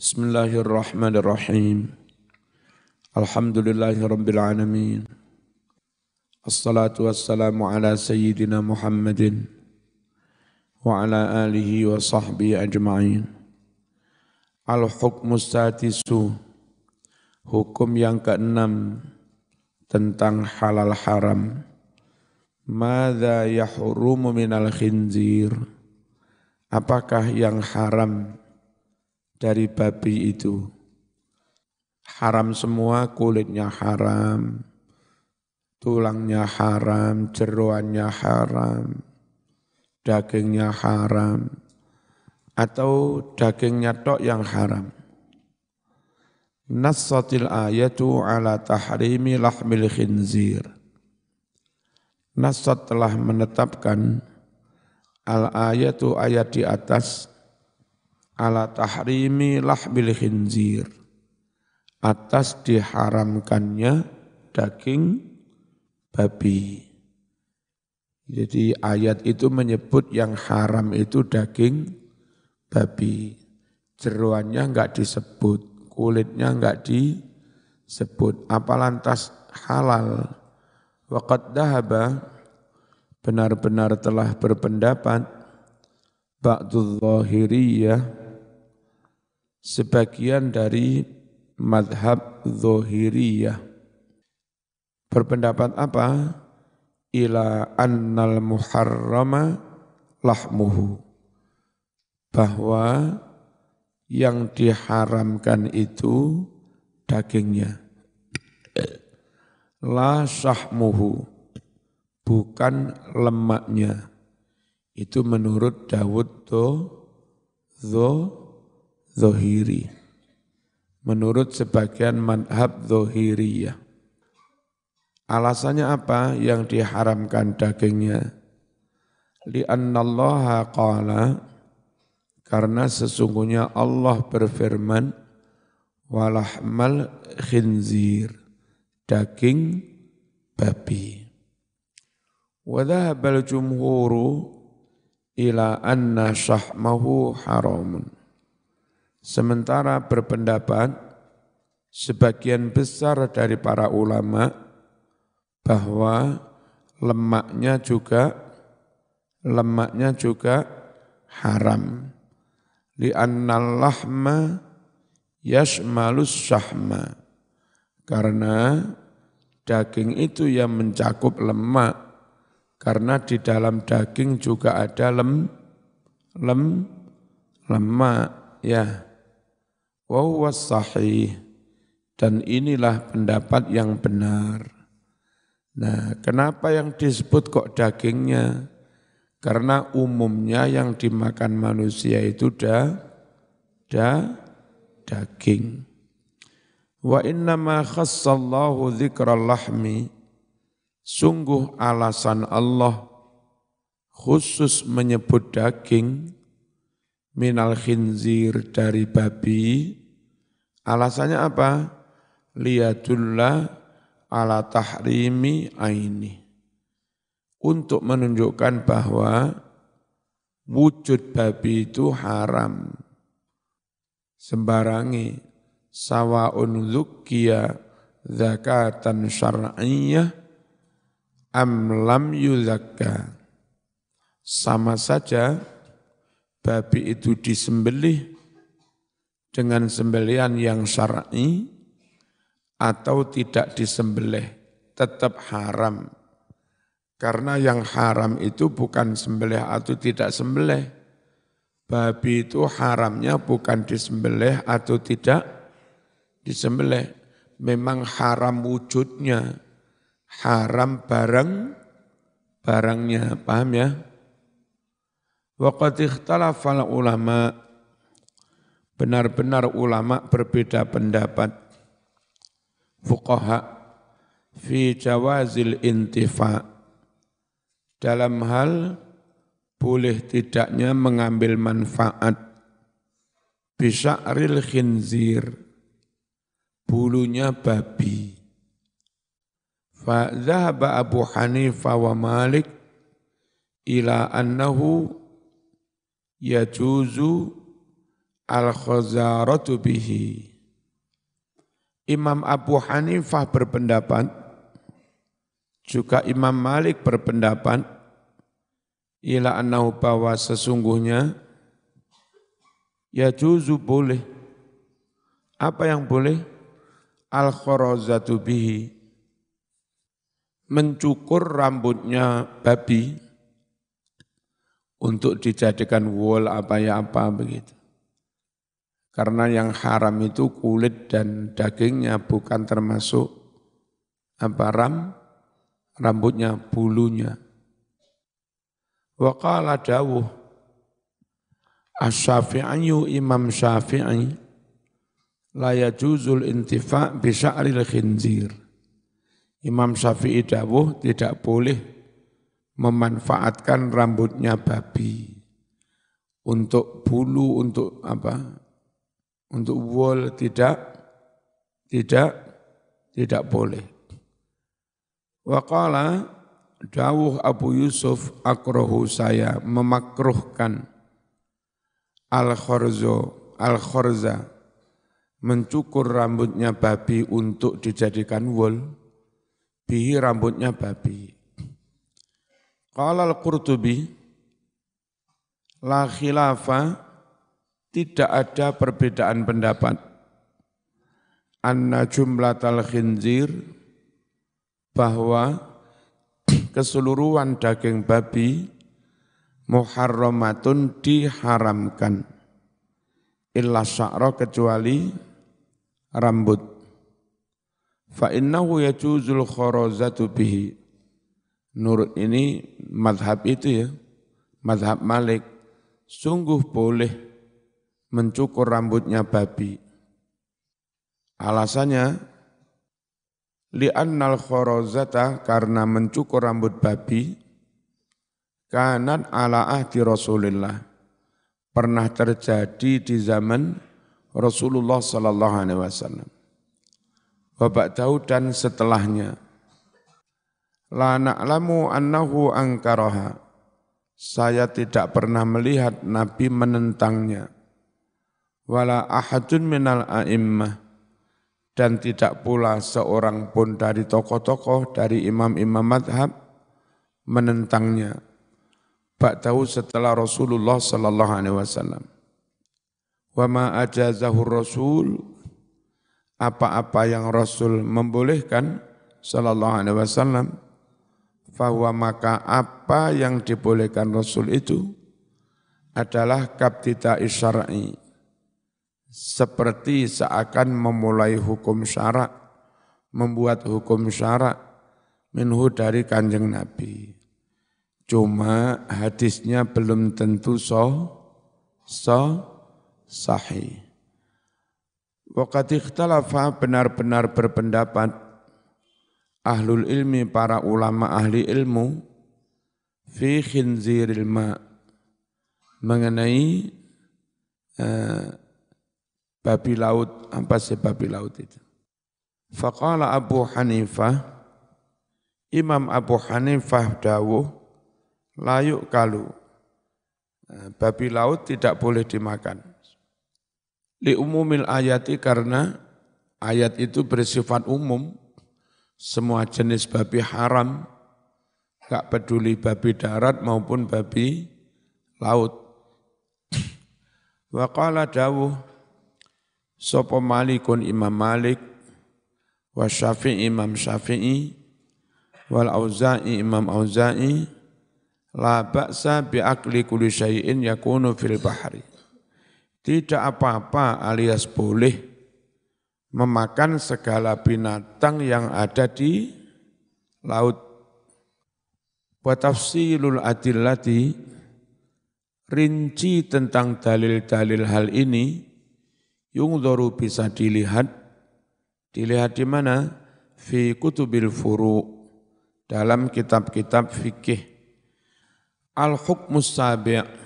Bismillahirrahmanirrahim. Alhamdulillahirabbil alamin. Assalatu wassalamu ala sayyidina Muhammadin wa ala alihi wa sahbihi ajma'in. Al-hukmu sadisu, hukum yang keenam tentang halal haram. Madza yahrumu minal khinzir? Apakah yang haram dari babi itu? Haram semua, kulitnya haram, tulangnya haram, jeroannya haram, dagingnya haram, atau dagingnya tok yang haram. Nassatil ayatu ala tahrimi lahmil khinzir. Nassat telah menetapkan al-ayatu ayat di atas ala tahrimi lahmil khinzir, atas diharamkannya daging babi. Jadi ayat itu menyebut yang haram itu daging babi. Jeroannya enggak disebut, kulitnya enggak disebut. Apa lantas halal? Waqad dhahaba, benar-benar telah berpendapat ba'dul zahiriyah, sebagian dari madhab zahiriyah. Berpendapat apa? Ila annal muharrama lahmuhu, bahwa yang diharamkan itu dagingnya. La syahmuhu, bukan lemaknya. Itu menurut Dawud Zohiri. Menurut sebagian madhab Zohiriyah. Alasannya apa yang diharamkan dagingnya? Li'annallaha qala, karena sesungguhnya Allah berfirman, walahmal khinzir, daging babi. Wa dhahabal jumhuru ila anna syahmahu haramun. Sementara berpendapat sebagian besar dari para ulama bahwa lemaknya juga haram. Li'annal lahma yashmalus syahma, karena daging itu yang mencakup lemak, karena di dalam daging juga ada lemak, ya. Wa huwa sahih, dan inilah pendapat yang benar. Nah, kenapa yang disebut kok dagingnya? Karena umumnya yang dimakan manusia itu daging. Wa innama khassallahu dzikral lahmi, sungguh alasan Allah khusus menyebut daging minal khinzir, dari babi. Alasannya apa? Liyadullah ala tahrimi aini, untuk menunjukkan bahwa wujud babi itu haram. Sembarangi, sawaun dzukkiya zakatan syar'iyyah am lam yuzakka, sama saja babi itu disembelih dengan sembelihan yang syar'i atau tidak disembelih, tetap haram. Karena yang haram itu bukan sembelih atau tidak sembelih. Babi itu haramnya bukan disembelih atau tidak disembelih. Memang haram wujudnya, haram barangnya, paham ya? Wa qad ikhtalafal ulama, benar-benar ulama berbeda pendapat, fuqaha, fi jawazil intifa, dalam hal boleh tidaknya mengambil manfaat bisya'ril khinzir, bulunya babi. Fa dhahaba Abu Hanifah wa Malik ila annahu yajuzu al-khazaratu bihi. Imam Abu Hanifah berpendapat, juga Imam Malik berpendapat, ila annahu bahwa sesungguhnya yajuzu boleh. Apa yang boleh? Al-kharazatu bihi, mencukur rambutnya babi untuk dijadikan wol apa begitu. Karena yang haram itu kulit dan dagingnya, bukan termasuk rambutnya, bulunya. Wa qala dawuh Asy-Syafi'i, Imam Syafi'i, la yajuzul intifa' bi sya'ril khinzir. Imam Syafi'i dawuh tidak boleh memanfaatkan rambutnya babi untuk bulu, untuk untuk wol, tidak boleh. Wa qala dawuh Abu Yusuf, akrahu, saya memakruhkan al-kharza, mencukur rambutnya babi untuk dijadikan wol, bihi rambutnya babi. Qala al-Qurtubi, la khilafa, tidak ada perbedaan pendapat, anna jumlatal khinzir, bahwa keseluruhan daging babi muharramatun, diharamkan, illa sya'ra, kecuali rambut. Fa innahu yajuzul kharazatu bihi. Nurut ini madhab itu ya, madhab Malik, sungguh boleh mencukur rambutnya babi. Alasannya, li'annal kharazata, karena mencukur rambut babi, kanat ala ahdi Rasulillah, pernah terjadi di zaman Rasulullah sallallahu alaihi wasallam. Wa ba'dahu, dan setelahnya. La na'lamu annahu angkaraha, saya tidak pernah melihat Nabi menentangnya. Wala ahadun minal a'immah, dan tidak pula seorang pun dari tokoh-tokoh, dari imam-imam madhab menentangnya. Ba'dahu, setelah Rasulullah sallallahu alaihi wasallam. Wa ma ajazahu Rasul, apa-apa yang Rasul membolehkan sallallahu alaihi wasallam, fahuwa, maka apa yang dibolehkan Rasul itu adalah kabtita isyara'i, seperti seakan memulai hukum syarak, membuat hukum syarak, minhu, dari Kanjeng Nabi. Cuma hadisnya belum tentu sahih. Waqad ikhtalafa, benar-benar berpendapat, ahlul ilmi, para ulama ahli ilmu, fi khinziril ma, mengenai babi laut. Apa sih babi laut itu? Faqala Abu Hanifah, Imam Abu Hanifah dawuh, layuk kalu, babi laut tidak boleh dimakan. Li umumil ayati, karena ayat itu bersifat umum, semua jenis babi haram, gak peduli babi darat maupun babi laut. Wa qala dawuh sapa Malikun, Imam Malik, wa Syafi'i, Imam Syafi'i, wal Auza'i, Imam Auza'i, la ba'sa bi akli kulli syai'in yakunu fil bahri. Tidak apa-apa, alias boleh memakan segala binatang yang ada di laut. Wa tafsilul adillati, rinci tentang dalil-dalil hal ini, yungdharu, bisa dilihat di mana? Fi kutubil furu', dalam kitab-kitab fikih. Al-hukmus sabi',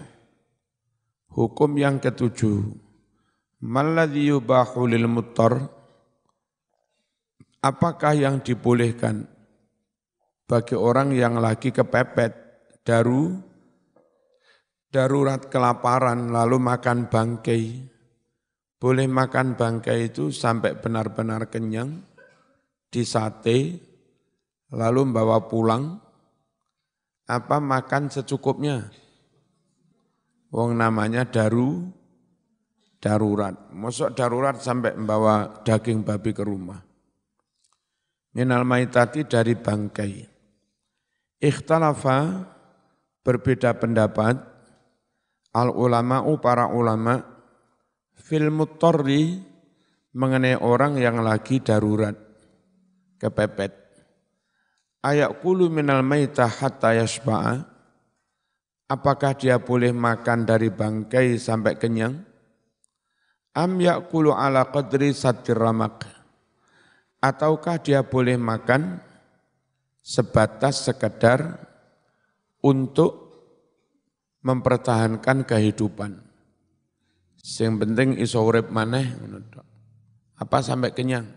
hukum yang ketujuh, malladzi yubahu lil muttar, apakah yang dibolehkan bagi orang yang lagi kepepet, darurat kelaparan lalu makan bangkai, Boleh makan bangkai itu sampai benar-benar kenyang, disate, lalu bawa pulang, apa makan secukupnya? Wong namanya darurat. Mosok darurat sampai membawa daging babi ke rumah. Minal maitati dari bangkai. Ikhtalafa berbeda pendapat, al ulama'u para ulama, fil muttarri mengenai orang yang lagi darurat, kepepet. Ayakulu minal maitah hatta yashba'a, apakah dia boleh makan dari bangkai sampai kenyang? Am yakulu ala qadri satir ramak, ataukah dia boleh makan sebatas sekedar untuk mempertahankan kehidupan. Yang penting iso urip maneh ngono tok. Apa sampai kenyang?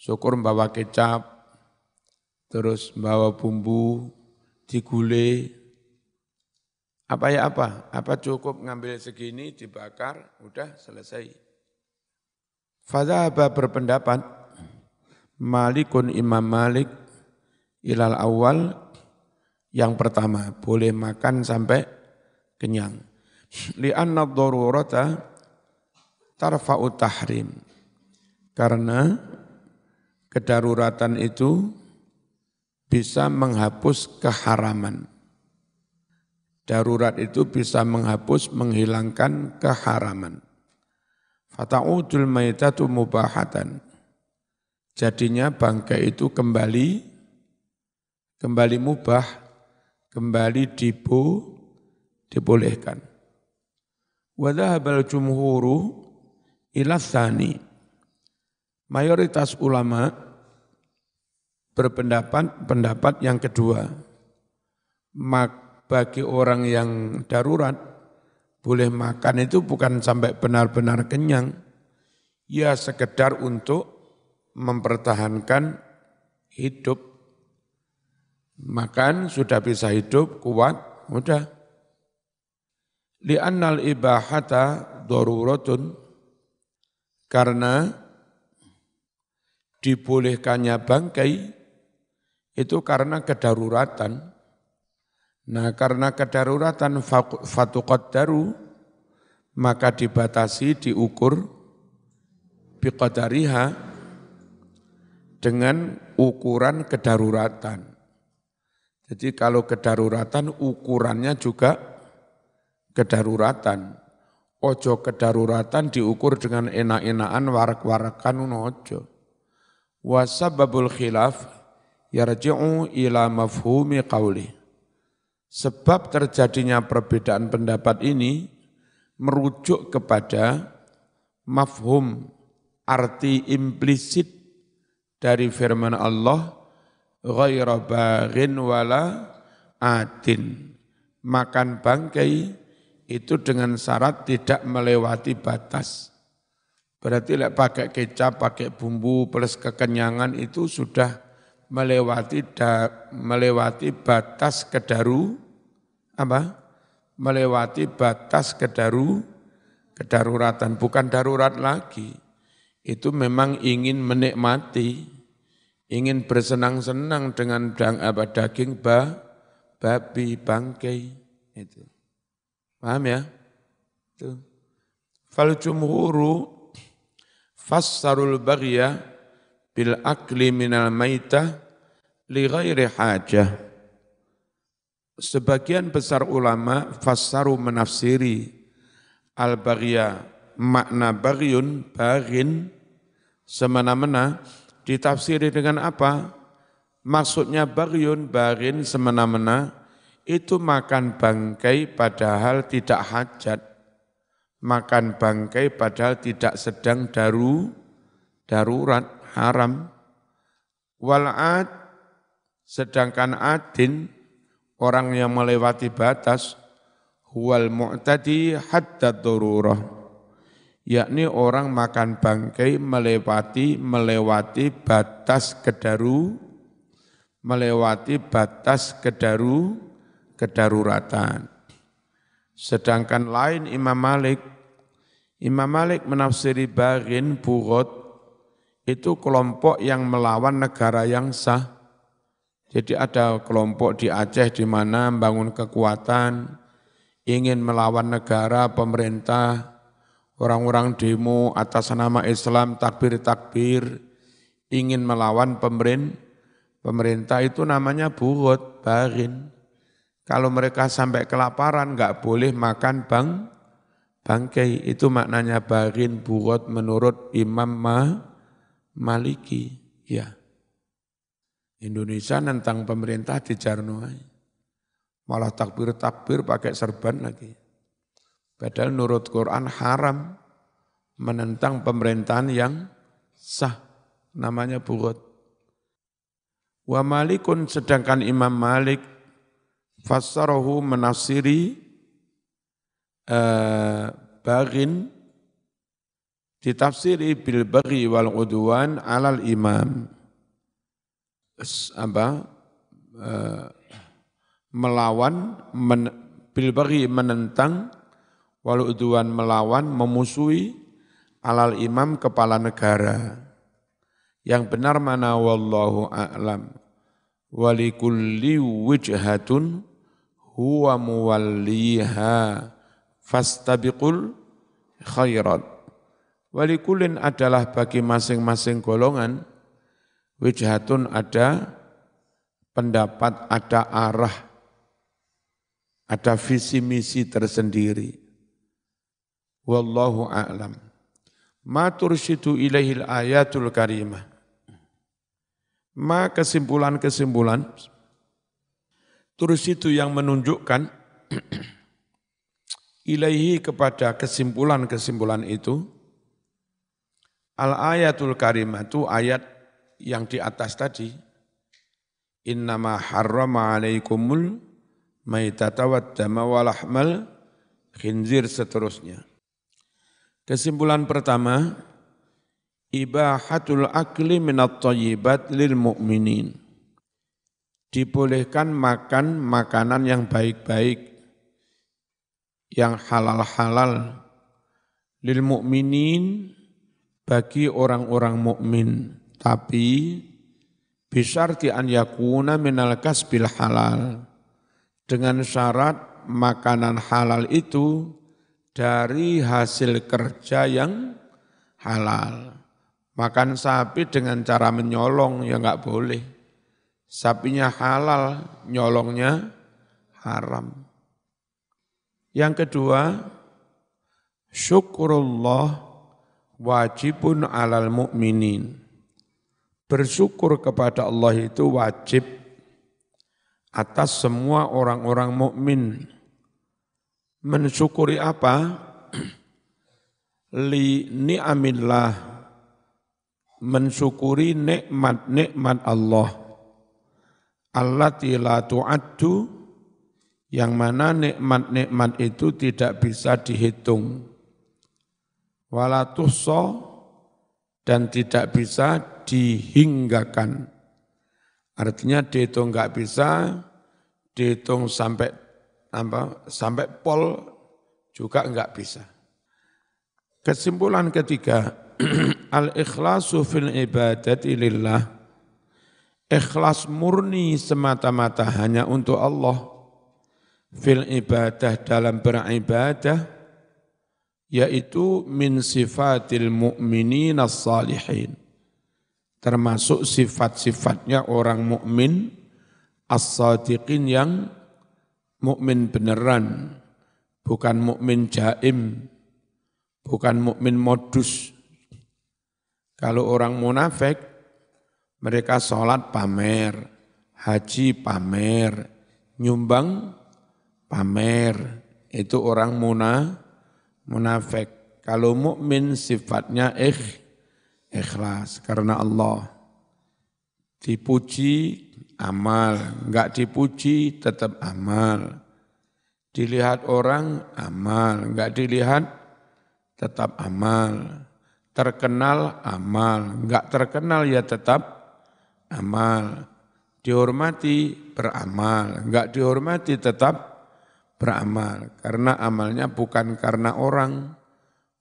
Syukur bawa kecap, terus bawa bumbu, digulai. Apa ya apa? Apa cukup ngambil segini, dibakar, udah selesai. Fadhaba berpendapat, Malikun Imam Malik, ilal awal, yang pertama, boleh makan sampai kenyang. Li'anna ad-darurata tarfa'u tahrim. Karena kedaruratan itu bisa menghapus keharaman. Darurat itu bisa menghapus, menghilangkan keharaman. Fata'udul maitatu mubahatan. Jadinya bangkai itu kembali mubah, kembali dibolehkan. Wa dhahabal jumhuru ila tsani. Mayoritas ulama berpendapat yang kedua. Bagi orang yang darurat, boleh makan itu bukan sampai benar-benar kenyang, ya sekedar untuk mempertahankan hidup. Makan sudah bisa hidup, kuat, mudah. Li'annal ibahata daruratun, karena dibolehkannya bangkai itu karena kedaruratan. Nah, karena kedaruratan fatuqaddaru, maka dibatasi, diukur biqadariha, dengan ukuran kedaruratan. Jadi kalau kedaruratan ukurannya juga kedaruratan. Ojo kedaruratan diukur dengan enak-enakan, warak-warakan, ojo. Wasababul khilaf yarji'u ila mafhumi qawli. Sebab terjadinya perbedaan pendapat ini merujuk kepada mafhum, arti implisit dari firman Allah, ghaira baghin wala adin. Makan bangkai itu dengan syarat tidak melewati batas. Berarti pakai kecap, pakai bumbu plus kekenyangan itu sudah melewati batas melewati batas kedaruratan, bukan darurat lagi. Itu memang ingin menikmati, ingin bersenang-senang dengan daging babi, bangkai. Itu. Paham ya? Itu. Fal jumhuru fassarul baghya bil akli minal maitah li ghairi hajah. Sebagian besar ulama fassaru menafsiri al-baghya, makna baghyun, baghin, semena-mena, ditafsiri dengan apa? Maksudnya baghyun, baghin, semena-mena, itu makan bangkai padahal tidak hajat. Makan bangkai padahal tidak sedang darurat, haram. Wal'ad, sedangkan adin, orang yang melewati batas, huwal mu'tadi hatta darurah, yakni orang makan bangkai melewati batas kedaruratan. Sedangkan lain Imam Malik, Imam Malik menafsiri baghin bughut itu kelompok yang melawan negara yang sah. Jadi ada kelompok di Aceh di mana membangun kekuatan, ingin melawan negara, pemerintah, orang-orang demo atas nama Islam, takbir-takbir, ingin melawan pemerintah itu namanya bughut, baghin. Kalau mereka sampai kelaparan, enggak boleh makan bangkai. Itu maknanya baghin, bughut menurut Imam Maliki. Ya. Indonesia nentang pemerintah di Jarno. Malah takbir-takbir pakai serban lagi. Padahal menurut Quran haram menentang pemerintahan yang sah. Namanya bughut. Wa Malikun, sedangkan Imam Malik fassarahu menafsiri baghin ditafsiri bil baghi wal udwan alal imam. Melawan bil baghi menentang wal udwan melawan memusuhi alal imam kepala negara. Yang benar mana wallahu a'lam. Walikulli wijhatun huwa muwalliha fastabiqul khairat. Walikullin adalah bagi masing-masing golongan, wijhatun ada pendapat, ada arah, ada visi misi tersendiri. Wallahu a'lam. Ma tursyidu ilaihil ayatul karimah. Ma kesimpulan-kesimpulan, tursyidu yang menunjukkan ilaihi kepada kesimpulan-kesimpulan itu, al-ayatul karimah itu ayat yang di atas tadi, innama harrama alaikumul maitata waddama walahmal khinzir seterusnya. Kesimpulan pertama, ibahatul akli minat thayyibat lil mu'minin. Dibolehkan makan makanan yang baik-baik, yang halal-halal, lil mu'minin, bagi orang-orang mukmin, tapi bisyarti an yakuna minal kasbil halal, dengan syarat makanan halal itu dari hasil kerja yang halal. Makan sapi dengan cara menyolong ya enggak boleh. Sapinya halal, nyolongnya haram. Yang kedua, syukurullah wajibun alal mu'minin. Bersyukur kepada Allah itu wajib atas semua orang-orang mukmin. Mensyukuri apa? Li ni'amillah, mensyukuri nikmat-nikmat Allah. Allati la tu'addu, yang mana nikmat-nikmat itu tidak bisa dihitung. Wala tuhsa, dan tidak bisa dihinggakan. Artinya dihitung enggak bisa, dihitung sampai pol juga enggak bisa. Kesimpulan ketiga, al-ikhlasu fil ibadati lillah. Ikhlas murni semata-mata hanya untuk Allah. Fil ibadah, dalam beribadah, yaitu min sifatil mu'minin as-salihin. Termasuk sifat-sifatnya orang mukmin as-sadiqin yang mukmin beneran, bukan mukmin jaim, bukan mukmin modus. Kalau orang munafik, mereka sholat pamer, haji pamer, nyumbang pamer. Itu orang munafik. Kalau mukmin sifatnya ikhlas karena Allah. Dipuji amal, enggak dipuji tetap amal. Dilihat orang amal, enggak dilihat tetap amal. Terkenal amal, enggak terkenal ya tetap amal. Dihormati beramal, enggak dihormati tetap beramal. Karena amalnya bukan karena orang,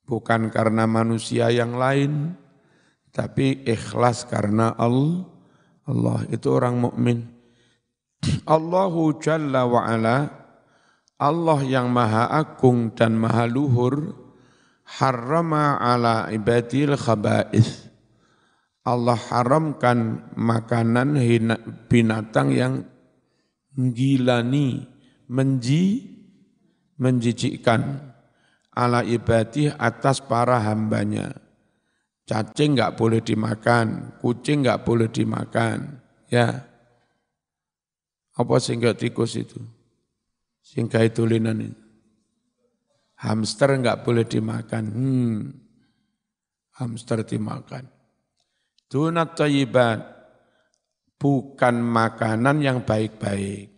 bukan karena manusia yang lain, tapi ikhlas karena Allah itu orang mukmin. Allahu Jalla wa Ala, Allah yang maha agung dan maha luhur, harrama ala ibadil khaba'ith. Allah haramkan makanan binatang yang gilani, menjijikkan ala ibadih atas para hambanya. Cacing enggak boleh dimakan, kucing enggak boleh dimakan. Ya, apa sehingga tikus itu? Sehingga tulinan itu. Hamster enggak boleh dimakan. Hamster dimakan. Dunat thayyibat, bukan makanan yang baik-baik.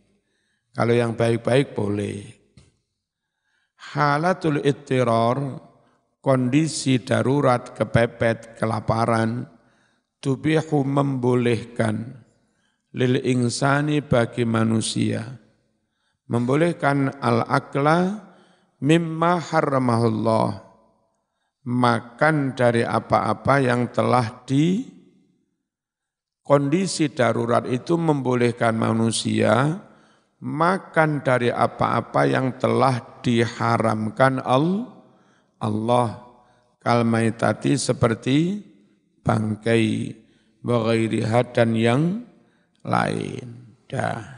Kalau yang baik-baik boleh. Halatul ittirar, kondisi darurat, kepepet, kelaparan, tubihu membolehkan, lil insani bagi manusia, membolehkan al-akla mimma harramahullah, makan dari apa-apa yang telah kondisi darurat itu membolehkan manusia makan dari apa-apa yang telah diharamkan Allah, kalmaitati seperti bangkai, wa ghairiha dan yang lain. Dah.